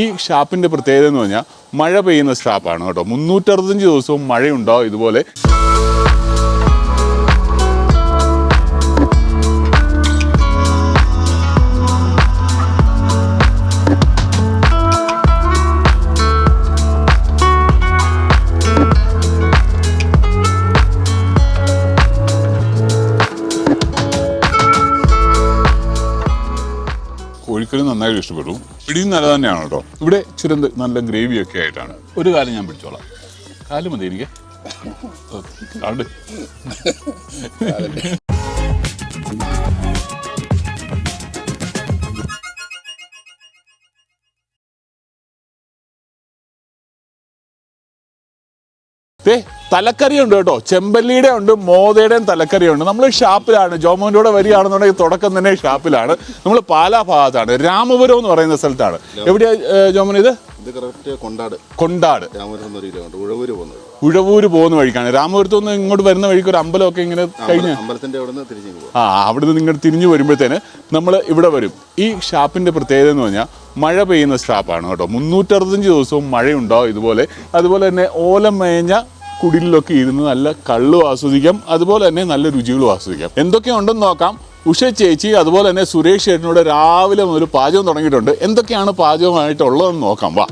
ഈ ഷാപ്പിൻ്റെ പ്രത്യേകത എന്ന് പറഞ്ഞാൽ മഴ പെയ്യുന്ന ഷാപ്പാണ് കേട്ടോ. 365 ദിവസവും മഴയുണ്ടാവും ഇതുപോലെ. കോഴിക്കറി നന്നായിട്ട് ഇഷ്ടപ്പെട്ടു. പിടിയും നല്ല തന്നെയാണ് കേട്ടോ. ഇവിടെ ചുരന്ത് നല്ല ഗ്രേവിയൊക്കെ ആയിട്ടാണ്. ഒരു കാലം ഞാൻ പിടിച്ചോളാം. കാല് മതി എനിക്ക്. കാട് തലക്കറി ഉണ്ട് കേട്ടോ. ചെമ്പല്ലിയുടെ ഉണ്ട്, മോതയുടെയും തലക്കറി ഉണ്ട്. നമ്മൾ ഷാപ്പിലാണ്, ജോമോൻ്റെ കൂടെ വരികയാണെന്നുണ്ടെങ്കിൽ തുടക്കം തന്നെ ഷാപ്പിലാണ്. നമ്മൾ പാലാ ഭാഗത്താണ്, രാമപുരം എന്ന് പറയുന്ന സ്ഥലത്താണ്. എവിടെയാ ജോമോൻ ഇത്? കൊണ്ടാട് ഉഴവൂര് പോകുന്ന വഴിക്കാണ്. രാമപുരത്ത് നിന്ന് ഇങ്ങോട്ട് വരുന്ന വഴിക്ക് ഒരു അമ്പലമൊക്കെ ഇങ്ങനെ കഴിഞ്ഞ് അവിടുന്ന് ഇങ്ങോട്ട് തിരിഞ്ഞു വരുമ്പോഴത്തേന് നമ്മൾ ഇവിടെ വരും. ഈ ഷാപ്പിൻ്റെ പ്രത്യേകത എന്ന് പറഞ്ഞാൽ മഴ പെയ്യുന്ന ഷാപ്പാണ് കേട്ടോ. 365 ദിവസവും മഴയുണ്ടാവും ഇതുപോലെ. അതുപോലെ തന്നെ ഓലം മേഞ്ഞ കുടിലൊക്കെ ഇരുന്ന് നല്ല കള്ളും ആസ്വദിക്കാം, അതുപോലെ തന്നെ നല്ല രുചികളും ആസ്വദിക്കാം. എന്തൊക്കെയുണ്ടെന്ന് നോക്കാം. ഉഷ ചേച്ചി അതുപോലെ തന്നെ സുരേഷ് ചേട്ടനോട് രാവിലെ മുതൽ പാചകം തുടങ്ങിയിട്ടുണ്ട്. എന്തൊക്കെയാണ് പാചകമായിട്ടുള്ളതെന്ന് നോക്കാം. വാ.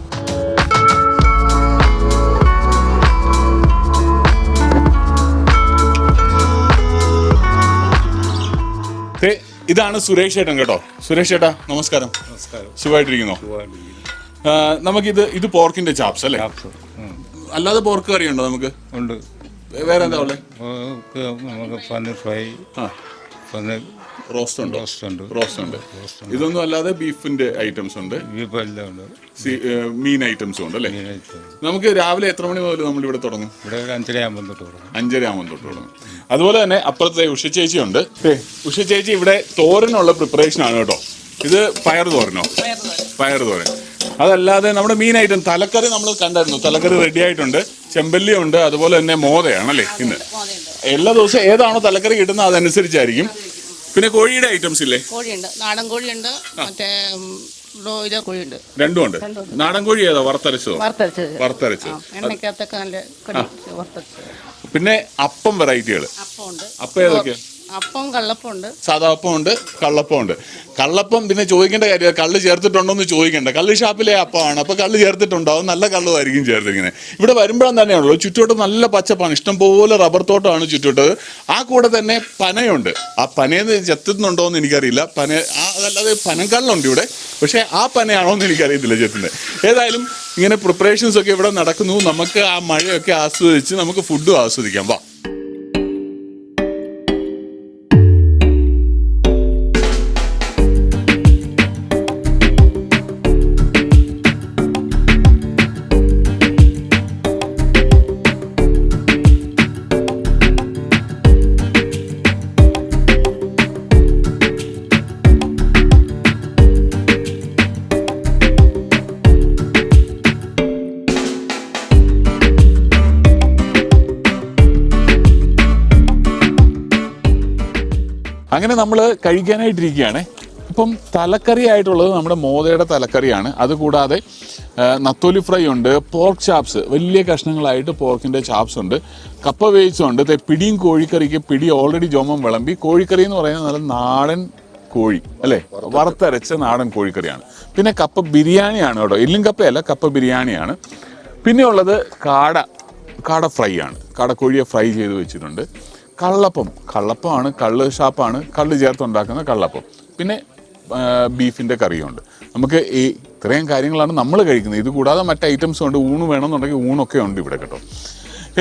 ഇതാണ് സുരേഷ് ചേട്ടൻ കേട്ടോ. സുരേഷ് ചേട്ടാ നമസ്കാരം. സുഖമായിട്ടിരിക്കുന്നോ? നമുക്കിത് പോർക്കിന്റെ ചാപ്സ് അല്ലേ? അല്ലാതെ പോർക്ക് കറി ഉണ്ടോ? നമുക്ക് ഉണ്ട്. വേറെ എന്താ ഉള്ളത്? പനീർ ഫ്രൈ, റോസ്റ്റ് ഉണ്ട്. ഇതൊന്നും അല്ലാതെ ബീഫിന്റെ ഐറ്റംസ് ഉണ്ട്, മീൻ ഐറ്റംസും ഉണ്ട് അല്ലേ? നമുക്ക് രാവിലെ എത്ര മണി മുതൽ നമ്മൾ ഇവിടെ തുടങ്ങും? 5:30 തൊട്ട് തുടങ്ങും. അതുപോലെ തന്നെ അപ്പുറത്തെ ഉഷ ചേച്ചി ഉണ്ട്. ഉഷ ചേച്ചി ഇവിടെ തോരനുള്ള പ്രിപ്പറേഷൻ ആണ് കേട്ടോ. ഇത് പയർ തോരൻ. അതല്ലാതെ നമ്മുടെ മീൻ ഐറ്റം തലക്കറി നമ്മൾ കണ്ടായിരുന്നു. തലക്കറി റെഡി ആയിട്ടുണ്ട്. ചെമ്പല്ലി ഉണ്ട്, അതുപോലെ തന്നെ മോതയാണല്ലേ ഇന്ന്. എല്ലാ ദിവസവും ഏതാണോ തലക്കറി കിട്ടുന്നത് അതനുസരിച്ചായിരിക്കും. പിന്നെ കോഴിയുടെ ഐറ്റംസ് ഇല്ലേ? കോഴിയുണ്ട്, നാടൻ കോഴിയുണ്ട്, മറ്റേ കോഴിയുണ്ട്. രണ്ടും ഉണ്ട്. നാടൻ കോഴി ഏതാ? വറുത്തരച്ചത്. പിന്നെ അപ്പം വെറൈറ്റികൾ. അപ്പം ഏതൊക്കെയാ? അപ്പം കള്ളപ്പം ഉണ്ട്, സാധാ അപ്പം ഉണ്ട്, കള്ളപ്പം ഉണ്ട്. കള്ളപ്പം പിന്നെ ചോദിക്കേണ്ട കാര്യം, കള്ള് ചേർത്തിട്ടുണ്ടോ എന്ന് ചോദിക്കേണ്ട. കള്ള് ഷാപ്പിലെ അപ്പമാണ്, അപ്പോൾ കള്ള് ചേർത്തിട്ടുണ്ടാവും. നല്ല കള്ളുമായിരിക്കും ചേർത്തിങ്ങനെ. ഇവിടെ വരുമ്പോഴും തന്നെയാണല്ലോ ചുറ്റോട്ട് നല്ല പച്ചപ്പാണ്, ഇഷ്ടംപോലെ റബ്ബർ തോട്ടമാണ് ചുറ്റോട്ടത്. ആ കൂടെ തന്നെ പനയുണ്ട്. ആ പനയെന്ന് ചെത്തുന്നുണ്ടോ എന്ന് എനിക്കറിയില്ല. അതല്ലാതെ പനക്കള്ളുണ്ട് ഇവിടെ, പക്ഷേ ആ പനയാണോ എന്ന് എനിക്കറിയത്തില്ല ചെത്തുന്നത്. ഏതായാലും ഇങ്ങനെ പ്രിപ്പറേഷൻസ് ഒക്കെ ഇവിടെ നടക്കുന്നു. നമുക്ക് ആ മഴയൊക്കെ ആസ്വദിച്ച് നമുക്ക് ഫുഡും ആസ്വദിക്കാം. വാ. അങ്ങനെ നമ്മൾ കഴിക്കാനായിട്ടിരിക്കുകയാണ്. ഇപ്പം തലക്കറി ആയിട്ടുള്ളത് നമ്മുടെ മോതയുടെ തലക്കറിയാണ്. അതുകൂടാതെ നത്തോലി ഫ്രൈ ഉണ്ട്, പോർക്ക് ചാപ്സ്, വലിയ കഷ്ണങ്ങളായിട്ട് പോർക്കിൻ്റെ ചാപ്സ് ഉണ്ട്, കപ്പ വേവിച്ചുണ്ട്. പിടിയും കോഴിക്കറിക്ക് പിടി ഓൾറെഡി ജോമം വിളമ്പി. കോഴിക്കറി എന്ന് പറയുന്നത് നല്ല നാടൻ കോഴി അല്ലേ, വറുത്തരച്ച നാടൻ കോഴിക്കറിയാണ്. പിന്നെ കപ്പ ബിരിയാണിയാണ് കേട്ടോ. എല്ലും കപ്പയല്ല, കപ്പ ബിരിയാണിയാണ്. പിന്നെ ഉള്ളത് കാട ഫ്രൈ ആണ്. കാടക്കോഴിയെ ഫ്രൈ ചെയ്ത് വെച്ചിട്ടുണ്ട്. കള്ളപ്പമാണ്, കള്ള് ഷാപ്പാണ്, കള്ള് ചേർത്തുണ്ടാക്കുന്ന കള്ളപ്പം. പിന്നെ ബീഫിൻ്റെ കറിയുണ്ട്. നമുക്ക് ഇത്രയും കാര്യങ്ങളാണ് നമ്മൾ കഴിക്കുന്നത്. ഇത് കൂടാതെ മറ്റ് ഐറ്റംസും ഉണ്ട്. ഊണ് വേണമെന്നുണ്ടെങ്കിൽ ഊണൊക്കെ ഉണ്ട് ഇവിടെ കേട്ടോ.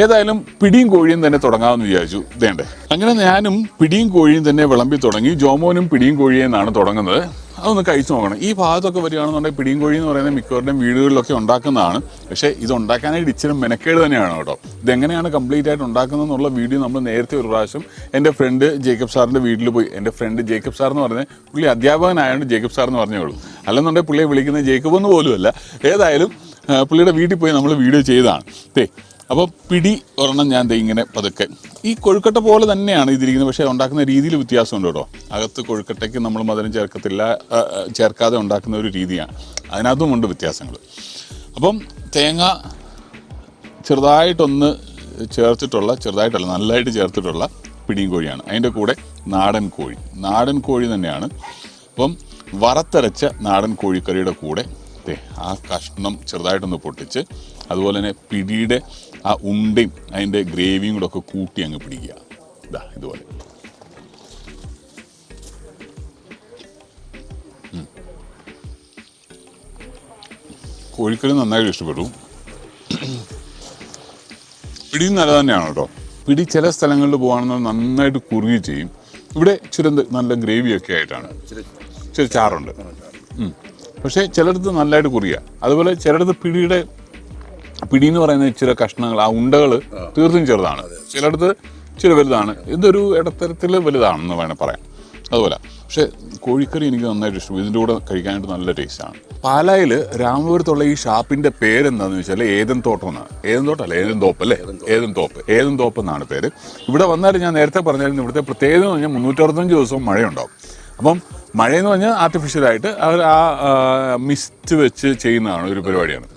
ഏതായാലും പിടിയും കോഴിയും തന്നെ തുടങ്ങാമെന്ന് വിചാരിച്ചു. ഇതേണ്ടേ, അങ്ങനെ ഞാനും പിടിയും കോഴിയും തന്നെ വിളമ്പി തുടങ്ങി. ജോമോനും പിടിയും കോഴിയെന്നാണ് തുടങ്ങുന്നത്. അതൊന്ന് കഴിച്ചു നോക്കണം. ഈ ഭാഗത്തൊക്കെ വരികയാണെന്നുണ്ടെങ്കിൽ പിടിയും കോഴി എന്ന് പറയുന്നത് മിക്കവരുടെയും വീടുകളിലൊക്കെ ഉണ്ടാക്കുന്നതാണ്. പക്ഷേ ഇത് ഉണ്ടാക്കാനായിട്ട് ഇച്ചിരി മെനക്കേട് തന്നെയാണ് കേട്ടോ. ഇതെങ്ങനെയാണ് കംപ്ലീറ്റ് ആയിട്ട് ഉണ്ടാക്കുന്നതെന്നുള്ള വീഡിയോ നമ്മൾ നേരത്തെ ഒരു പ്രാവശ്യം എൻ്റെ ഫ്രണ്ട് ജേക്കബ് സാറിൻ്റെ വീട്ടിൽ പോയി. എൻ്റെ ഫ്രണ്ട് ജേക്കബ് സാർ എന്ന് പറഞ്ഞാൽ പുള്ളി അധ്യാപകനായതുകൊണ്ട് ജേക്കബ് സാർ എന്ന് പറഞ്ഞോളൂ. അല്ലെന്നുണ്ടെങ്കിൽ പുള്ളിയെ വിളിക്കുന്നത് ജേക്കബ് എന്ന് പോലുമല്ല. ഏതായാലും പുള്ളിയുടെ വീട്ടിൽ പോയി നമ്മൾ വീഡിയോ ചെയ്തതാണ്. അപ്പോൾ പിടി ഒരെണ്ണം ഞാൻ ദേ ഇങ്ങനെ പതുക്കെ ഈ കൊഴുക്കട്ട പോലെ തന്നെയാണ് ഇതിരിക്കുന്നത്, പക്ഷേ ഉണ്ടാക്കുന്ന രീതിയിൽ വ്യത്യാസമുണ്ട് കേട്ടോ. അകത്ത് കൊഴുക്കട്ടയ്ക്ക് നമ്മൾ മധുരം ചേർക്കാതെ ഉണ്ടാക്കുന്ന ഒരു രീതിയാണ്, അതിനകത്തുമുണ്ട് വ്യത്യാസങ്ങൾ. അപ്പം തേങ്ങ ചെറുതായിട്ടൊന്ന് ചെറുതായിട്ടല്ല നല്ലതായിട്ട് ചേർത്തിട്ടുള്ള പിടിയും കോഴിയാണ്. അതിൻ്റെ കൂടെ നാടൻ കോഴി തന്നെയാണ്. അപ്പം വറുത്തരച്ച നാടൻ കോഴിക്കറിയുടെ കൂടെ ആ കഷ്ണം ചെറുതായിട്ടൊന്ന് പൊട്ടിച്ച് അതുപോലെ തന്നെ പിടിയുടെ ആ ഉണ്ടയും അതിൻ്റെ ഗ്രേവിയും കൂടെ ഒക്കെ കൂട്ടി അങ്ങ് പിടിക്കുക. ഇതാ ഇതുപോലെ. കോഴിക്കറി നന്നായിട്ട് ഇഷ്ടപ്പെട്ടു. പിടി നല്ല തന്നെയാണ് കേട്ടോ. പിടി ചില സ്ഥലങ്ങളിൽ പോകുകയാണെന്ന് നന്നായിട്ട് കുറുകി ചെയ്യും. ഇവിടെ ഇച്ചിരി നല്ല ഗ്രേവിയൊക്കെ ആയിട്ടാണ്, ഇച്ചിരി ചാറുണ്ട്. പക്ഷേ ചിലയിടത്ത് നല്ലതായിട്ട് കുറുകിയ. അതുപോലെ ചിലയിടത്ത് പിടി എന്ന് പറയുന്ന ഇച്ചിരി കഷ്ണങ്ങൾ, ആ ഉണ്ടകൾ തീർത്തും ചെറുതാണ്, ചിലയിടത്ത് ഇച്ചിരി വലുതാണ്. ഇതൊരു ഇടത്തരത്തിൽ വലുതാണെന്ന് വേണേൽ പറയാം. അതുപോലെ പക്ഷേ കോഴിക്കറി എനിക്ക് നന്നായിട്ട് ഇഷ്ടം. ഇതിൻ്റെ കൂടെ കഴിക്കാനായിട്ട് നല്ല ടേസ്റ്റാണ്. പാലായിൽ രാമപുരത്തുള്ള ഈ ഷാപ്പിൻ്റെ പേരെന്താണെന്ന് വെച്ചാൽ ഏദൻ തോട്ടം എന്നാണ്. ഏദൻ തോപ്പ് എന്നാണ് പേര്. ഇവിടെ വന്നാൽ ഞാൻ നേരത്തെ പറഞ്ഞായിരുന്നു, ഇവിടുത്തെ പ്രത്യേകത എന്ന് പറഞ്ഞാൽ 365 ദിവസവും മഴയുണ്ടാവും. അപ്പം മഴയെന്ന് പറഞ്ഞാൽ ആർട്ടിഫിഷ്യലായിട്ട് അവർ ആ മിസ്റ്റ് വെച്ച് ചെയ്യുന്നതാണ് ഒരു പരിപാടിയാണ്.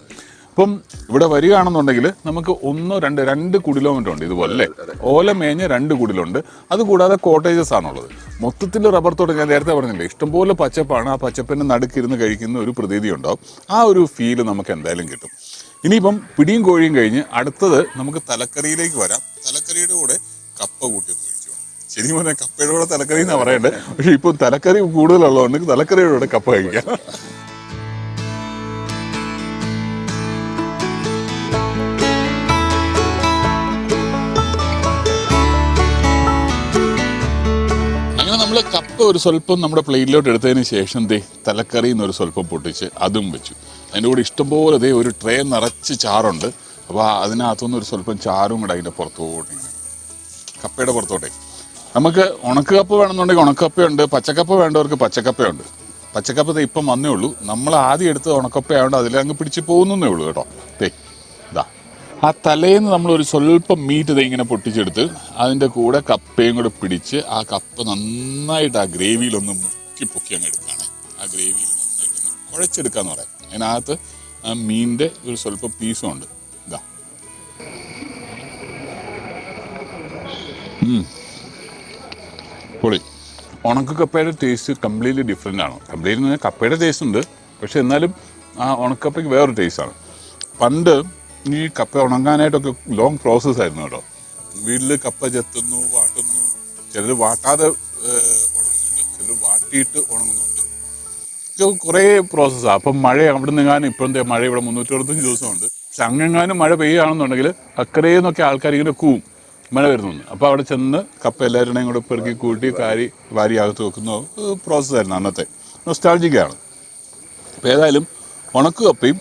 അപ്പം ഇവിടെ വരികയാണെന്നുണ്ടെങ്കിൽ നമുക്ക് രണ്ട് കുടിലോമീറ്റർ ഉണ്ട് ഇതുപോലെ അല്ലേ, ഓല മേഞ്ഞ 2 കുടിലുണ്ട്. അതുകൂടാതെ കോട്ടേജസ് ആണുള്ളത്. മൊത്തത്തിൽ റബ്ബർ തോട്ടം ഞാൻ നേരത്തെ പറഞ്ഞില്ലേ, ഇഷ്ടംപോലെ പച്ചപ്പാണ്. ആ പച്ചപ്പിൻ്റെ നടുക്കിരുന്ന് കഴിക്കുന്ന ഒരു പ്രതീതി ഉണ്ടാവും. ആ ഒരു ഫീല് നമുക്ക് എന്തായാലും കിട്ടും. ഇനിയിപ്പം പിടിയും കോഴിയും കഴിഞ്ഞ് അടുത്തത് നമുക്ക് തലക്കറിയിലേക്ക് വരാം. തലക്കറിയുടെ കൂടെ കപ്പ കൂട്ടി ഒന്ന് കഴിച്ചു. ശരിക്കും പറഞ്ഞാൽ കപ്പയുടെ കൂടെ തലക്കറി എന്നാണ് പറയേണ്ടത്, പക്ഷേ ഇപ്പം തലക്കറി കൂടുതലുള്ളതുകൊണ്ട് തലക്കറിയുടെ കൂടെ കപ്പ കഴിക്കാം. നമ്മൾ കപ്പ ഒരു സ്വല്പം നമ്മുടെ പ്ലേറ്റിലോട്ട് എടുത്തതിന് ശേഷം തലക്കറിയിൽ നിന്ന് ഒരു സ്വല്പം പൊട്ടിച്ച് അതും വെച്ചു. അതിൻ്റെ കൂടെ ഇഷ്ടംപോലെ ഒരു ട്രേ നിറച്ച് ചാറുണ്ട്. അപ്പോൾ അതിനകത്തുനിന്ന് ഒരു സ്വല്പം ചാറും കൂടെ അതിൻ്റെ പുറത്തോട്ട്, കപ്പയുടെ പുറത്തോട്ടേ. നമുക്ക് ഉണക്കക്കപ്പ വേണമെന്നുണ്ടെങ്കിൽ ഉണക്കക്കപ്പയുണ്ട്, പച്ചക്കപ്പ വേണ്ടവർക്ക് പച്ചക്കപ്പയുണ്ട്. പച്ചക്കപ്പ ഇപ്പം വന്നേ ഉള്ളൂ. നമ്മൾ ആദ്യം എടുത്ത് ഉണക്കപ്പയായതുകൊണ്ട് അതിലങ്ങ് പിടിച്ച് പോകുന്നേ ഉള്ളൂ കേട്ടോ. ഇതാ ആ തലേന്ന് നമ്മളൊരു സ്വല്പം മീറ്റ് ഇങ്ങനെ പൊട്ടിച്ചെടുത്ത് അതിൻ്റെ കൂടെ കപ്പയും കൂടെ പിടിച്ച് ആ കപ്പ നന്നായിട്ട് ആ ഗ്രേവിയിലൊന്ന് പൊക്കി അങ്ങ് എടുക്കുകയാണ്. ആ ഗ്രേവിയിൽ നന്നായിട്ടൊന്ന് കുഴച്ചെടുക്കാന്ന് പറയാം. അതിനകത്ത് ആ മീനിൻ്റെ ഒരു സ്വല്പം പീസും ഉണ്ട്. ഇതാ പൊളി. ഉണക്കക്കപ്പയുടെ ടേസ്റ്റ് കംപ്ലീറ്റ്ലി ഡിഫറെൻ്റ് ആണ്. കംപ്ലീറ്റ് എന്ന് പറഞ്ഞാൽ കപ്പയുടെ ടേസ്റ്റ് ഉണ്ട്, പക്ഷെ എന്നാലും ആ ഉണക്കപ്പയ്ക്ക് വേറൊരു ടേസ്റ്റാണ്. പണ്ട് ഈ കപ്പ ഉണങ്ങാനായിട്ടൊക്കെ ലോങ് പ്രോസസ്സ് ആയിരുന്നു കേട്ടോ. വീട്ടിൽ കപ്പ ചെത്തുന്നു, വാട്ടുന്നു, ചിലർ വാട്ടാതെ ഉണങ്ങുന്നുണ്ട്, ചിലർ വാട്ടിയിട്ട് ഉണങ്ങുന്നുണ്ട്. ഇത് കുറേ പ്രോസസ്സാണ്. അപ്പം മഴ അവിടെ നിന്നെങ്ങാനും ഇപ്പോഴത്തെ മഴ ഇവിടെ 365 ദിവസമുണ്ട്. പക്ഷെ അങ്ങെങ്ങാനും മഴ പെയ്യുകയാണെന്നുണ്ടെങ്കിൽ അക്കരയെന്നൊക്കെ ആൾക്കാർ ഇങ്ങനെ കൂവും മഴ വരുന്നുണ്ട്. അപ്പോൾ അവിടെ ചെന്ന് കപ്പ എല്ലാവരുടെയും കൂടെ പെറുക്കി കൂട്ടി വാരി അകത്ത് വെക്കുന്ന പ്രോസസ്സായിരുന്നു അന്നത്തെ. നൊസ്റ്റാൾജിക്കാണ്. അപ്പോൾ ഏതായാലും ഉണക്ക് കപ്പയും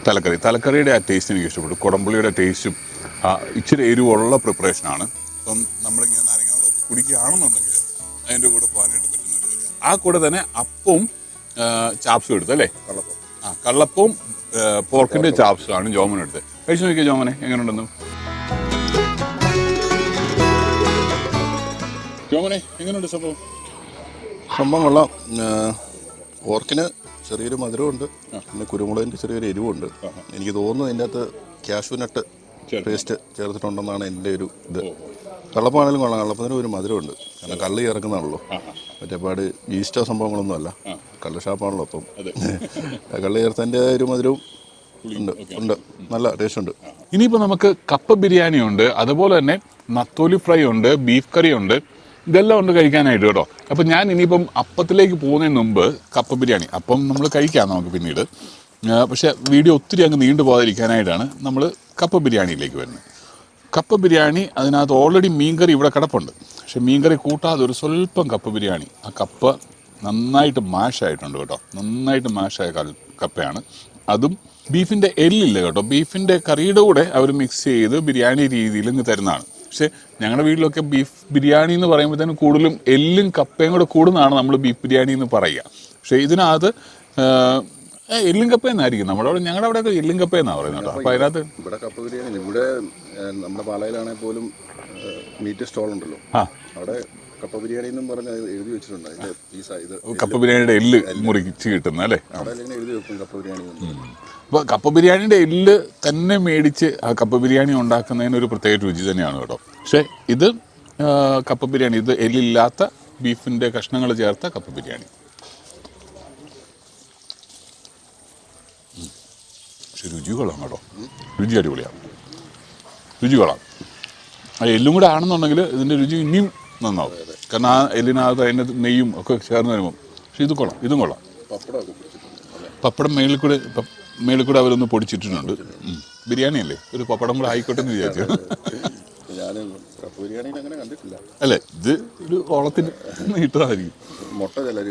തലക്കറിയുടെ ആ ടേസ്റ്റ് എനിക്ക് ഇഷ്ടപ്പെട്ടു. കുടംപുളിയുടെ ടേസ്റ്റും ഇച്ചിരി എരിവുള്ള പ്രിപ്പറേഷനാണ്. അപ്പം നമ്മളിങ്ങനെ നാരങ്ങാവെള്ളമൊക്കെ കുടിക്കുകയാണെന്നുണ്ടെങ്കിൽ അതിൻ്റെ കൂടെ പോകാനായിട്ട് പറ്റുന്നൊരു കാര്യം. ആ കൂടെ തന്നെ അപ്പവും ചാപ്സും എടുത്ത് അല്ലേ, കള്ളപ്പവും പോർക്കിൻ്റെ ചാപ്സുമാണ് ജോമൻ എടുത്ത്. കഴിച്ചു നോക്കിയാൽ ജോമനെ എങ്ങനെയുണ്ടെന്ന്. ജോമനെ എങ്ങനെയുണ്ട് സംഭവം? കൊള്ളാം. പോർക്കിന് ചെറിയൊരു മധുരമുണ്ട്, പിന്നെ കുരുമുളകിൻ്റെ ചെറിയൊരു എരിവുണ്ട്. എനിക്ക് തോന്നുന്നു അതിൻ്റെ അകത്ത് കാഷ്യൂ നട്ട് പേസ്റ്റ് ചേർത്തിട്ടുണ്ടെന്നാണ് എൻ്റെ ഒരു ഇത്. കള്ളപ്പാണെങ്കിലും കൊള്ളാം. കള്ളപ്പത്തിന് ഒരു മധുരമുണ്ട്, കാരണം കള്ള് ചേർക്കുന്നതാണല്ലോ. മറ്റേപാട് ഈസ്റ്റോ സംഭവങ്ങളൊന്നും അല്ല, കള്ള് ഷാപ്പാണല്ലോ. അപ്പം കള്ള് ചേർത്തതിൻ്റെ ഒരു മധുരവും ഉണ്ട്, നല്ല ടേസ്റ്റ് ഉണ്ട്. ഇനിയിപ്പോൾ നമുക്ക് കപ്പ ബിരിയാണി ഉണ്ട്, അതുപോലെ തന്നെ നത്തോലി ഫ്രൈ ഉണ്ട്, ബീഫ് കറി ഉണ്ട്, ഇതെല്ലാം ഉണ്ട് കഴിക്കാനായിട്ട് കേട്ടോ. അപ്പം ഞാൻ ഇനിയിപ്പം അപ്പത്തിലേക്ക് പോകുന്നതിന് മുമ്പ് കപ്പ ബിരിയാണി അപ്പം നമ്മൾ കഴിക്കാം നമുക്ക് പിന്നീട്. പക്ഷേ വീഡിയോ ഒത്തിരി അങ്ങ് നീണ്ടു പോകാതിരിക്കാനായിട്ടാണ് നമ്മൾ കപ്പ ബിരിയാണിയിലേക്ക് വരുന്നത്. കപ്പ ബിരിയാണി അതിനകത്ത് ഓൾറെഡി മീൻകറി ഇവിടെ കിടപ്പുണ്ട്. പക്ഷേ മീൻകറി കൂട്ടാതെ ഒരു സ്വല്പം കപ്പ ബിരിയാണി. ആ കപ്പ നന്നായിട്ട് മാഷായിട്ടുണ്ട് കേട്ടോ, നന്നായിട്ട് മാഷായ കപ്പയാണ്. അതും ബീഫിൻ്റെ എല്ലില്ല കേട്ടോ, ബീഫിൻ്റെ കറിയുടെ കൂടെ അവർ മിക്സ് ചെയ്ത് ബിരിയാണി രീതിയിൽ ഇങ്ങ് തരുന്നതാണ്. പക്ഷേ ഞങ്ങളുടെ വീട്ടിലൊക്കെ ബീഫ് ബിരിയാണി എന്ന് പറയുമ്പോഴത്തേനും കൂടുതലും എല്ലും കപ്പയും കൂടെ കൂടുന്നതാണ് നമ്മൾ ബീഫ് ബിരിയാണി എന്ന് പറയുക. പക്ഷേ ഇതിനകത്ത് എല്ലും കപ്പ എന്നായിരിക്കും. ഞങ്ങളുടെ അവിടെയൊക്കെ എല്ലും കപ്പ എന്നാണ് പറയുന്നത് കേട്ടോ. അപ്പോൾ അതിനകത്ത് ഇവിടെ കപ്പ ബിരിയാണി ഇവിടെ നമ്മുടെ പാലയിലാണെങ്കിൽ പോലും മീറ്റ് സ്റ്റോൾ ഉണ്ടല്ലോ, ആ അവിടെ കപ്പ ബിരിയാണി എന്നും പറഞ്ഞ് എഴുതി വെച്ചിട്ടുണ്ട്. അതിന്റെ പീസാ ഇത്. കപ്പ ബിരിയാണിയുടെ എല്ല് മുറിച്ച് കിട്ടുന്ന അല്ലേ? അവിടെ ഇങ്ങനെ എഴുതി വെക്കും കപ്പ ബിരിയാണി. അപ്പോൾ കപ്പ ബിരിയാണിയുടെ എല്ല് തന്നെ മേടിച്ച് ആ കപ്പ ബിരിയാണി ഉണ്ടാക്കുന്നതിനൊരു പ്രത്യേക രുചി തന്നെയാണ് കേട്ടോ. പക്ഷേ ഇത് കപ്പ ബിരിയാണി, ഇത് എല്ലില്ലാത്ത ബീഫിൻ്റെ കഷ്ണങ്ങൾ ചേർത്ത കപ്പ ബിരിയാണി. പക്ഷെ രുചി കൊള്ളാം കേട്ടോ, രുചി അടിപൊളിയാണ്, രുചി കൊള്ളാം. ആ എല്ലും കൂടെ ആണെന്നുണ്ടെങ്കിൽ ഇതിൻ്റെ രുചി ഇനിയും നന്നാവും. കാരണം ആ എല്ലിനകത്ത് അതിൻ്റെ നെയ്യും ഒക്കെ ചേർന്ന് വരുമ്പം. പക്ഷെ ഇത് കൊള്ളാം, ഇതും കൊള്ളാം. പപ്പടം മേളിൽ കൂടെ അവരൊന്ന് പൊടിച്ചിട്ടിട്ടുണ്ട്. ബിരിയാണി അല്ലേ, ഒരു പപ്പടം കൂടെ ആയിക്കോട്ടെ എന്ന് വിചാരിച്ചു. അല്ലേ, ഇത് ഒരു ഓളത്തിന് ഇട്ടതായിരിക്കും. മുട്ട ചിലർ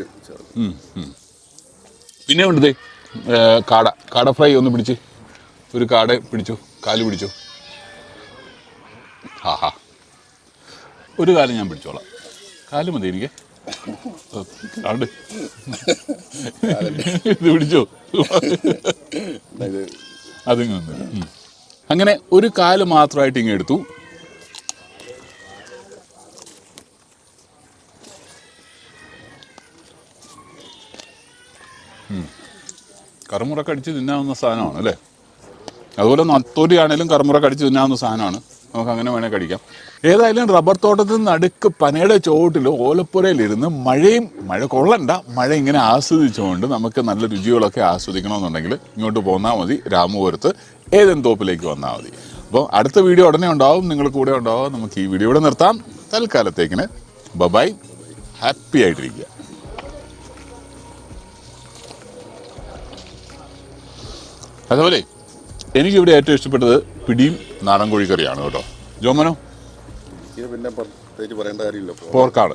പിന്നെ ഉണ്ട് കാട ഫ്രൈ ഒന്ന് പിടിച്ച്, ഒരു കാട പിടിച്ചു, കാല് പിടിച്ചു. ഹാ ഒരു കാലം ഞാൻ പിടിച്ചോളാം, കാല് മതി എനിക്ക്. കാട് ഇത് പിടിച്ചോ, അതിങ്ങനെ അങ്ങനെ ഒരു കാല് മാത്രമായിട്ട് ഇങ്ങനെ എടുത്തു. കറുമുറ കടിച്ച് തിന്നാവുന്ന സാധനമാണ് അല്ലേ? അതുപോലെ നത്തോലി ആണെങ്കിലും കറുമുറ കടിച്ച് തിന്നാവുന്ന സാധനമാണ്, നമുക്ക് അങ്ങനെ വേണേൽ കഴിക്കാം. ഏതായാലും റബ്ബർ തോട്ടത്തിൽ നടുക്ക് പനയുടെ ചോട്ടിൽ ഓലപ്പുരയിലിരുന്ന് മഴ കൊള്ളണ്ട, മഴ ഇങ്ങനെ ആസ്വദിച്ചുകൊണ്ട് നമുക്ക് നല്ല രുചികളൊക്കെ ആസ്വദിക്കണമെന്നുണ്ടെങ്കിൽ ഇങ്ങോട്ട് പോന്നാൽ മതി, രാമപുരത്ത് ഏതെങ്കിലും തോപ്പിലേക്ക് വന്നാൽ മതി. അപ്പോൾ അടുത്ത വീഡിയോ ഉടനെ ഉണ്ടാവും, നിങ്ങൾ കൂടെ ഉണ്ടാവും. നമുക്ക് ഈ വീഡിയോ ഇവിടെ നിർത്താം. തൽക്കാലത്തേക്കിന് ബൈ, ഹാപ്പി ആയിട്ടിരിക്കുക. അതുപോലെ എനിക്കിവിടെ ഏറ്റവും ഇഷ്ടപ്പെട്ടത് പിടിയും നാടൻ കോഴിക്കറിയാണ് കേട്ടോ. ജോമനോ? പിന്നെ പ്രത്യേകിച്ച് പറയേണ്ട കാര്യമില്ല, പോർക്കാണ്.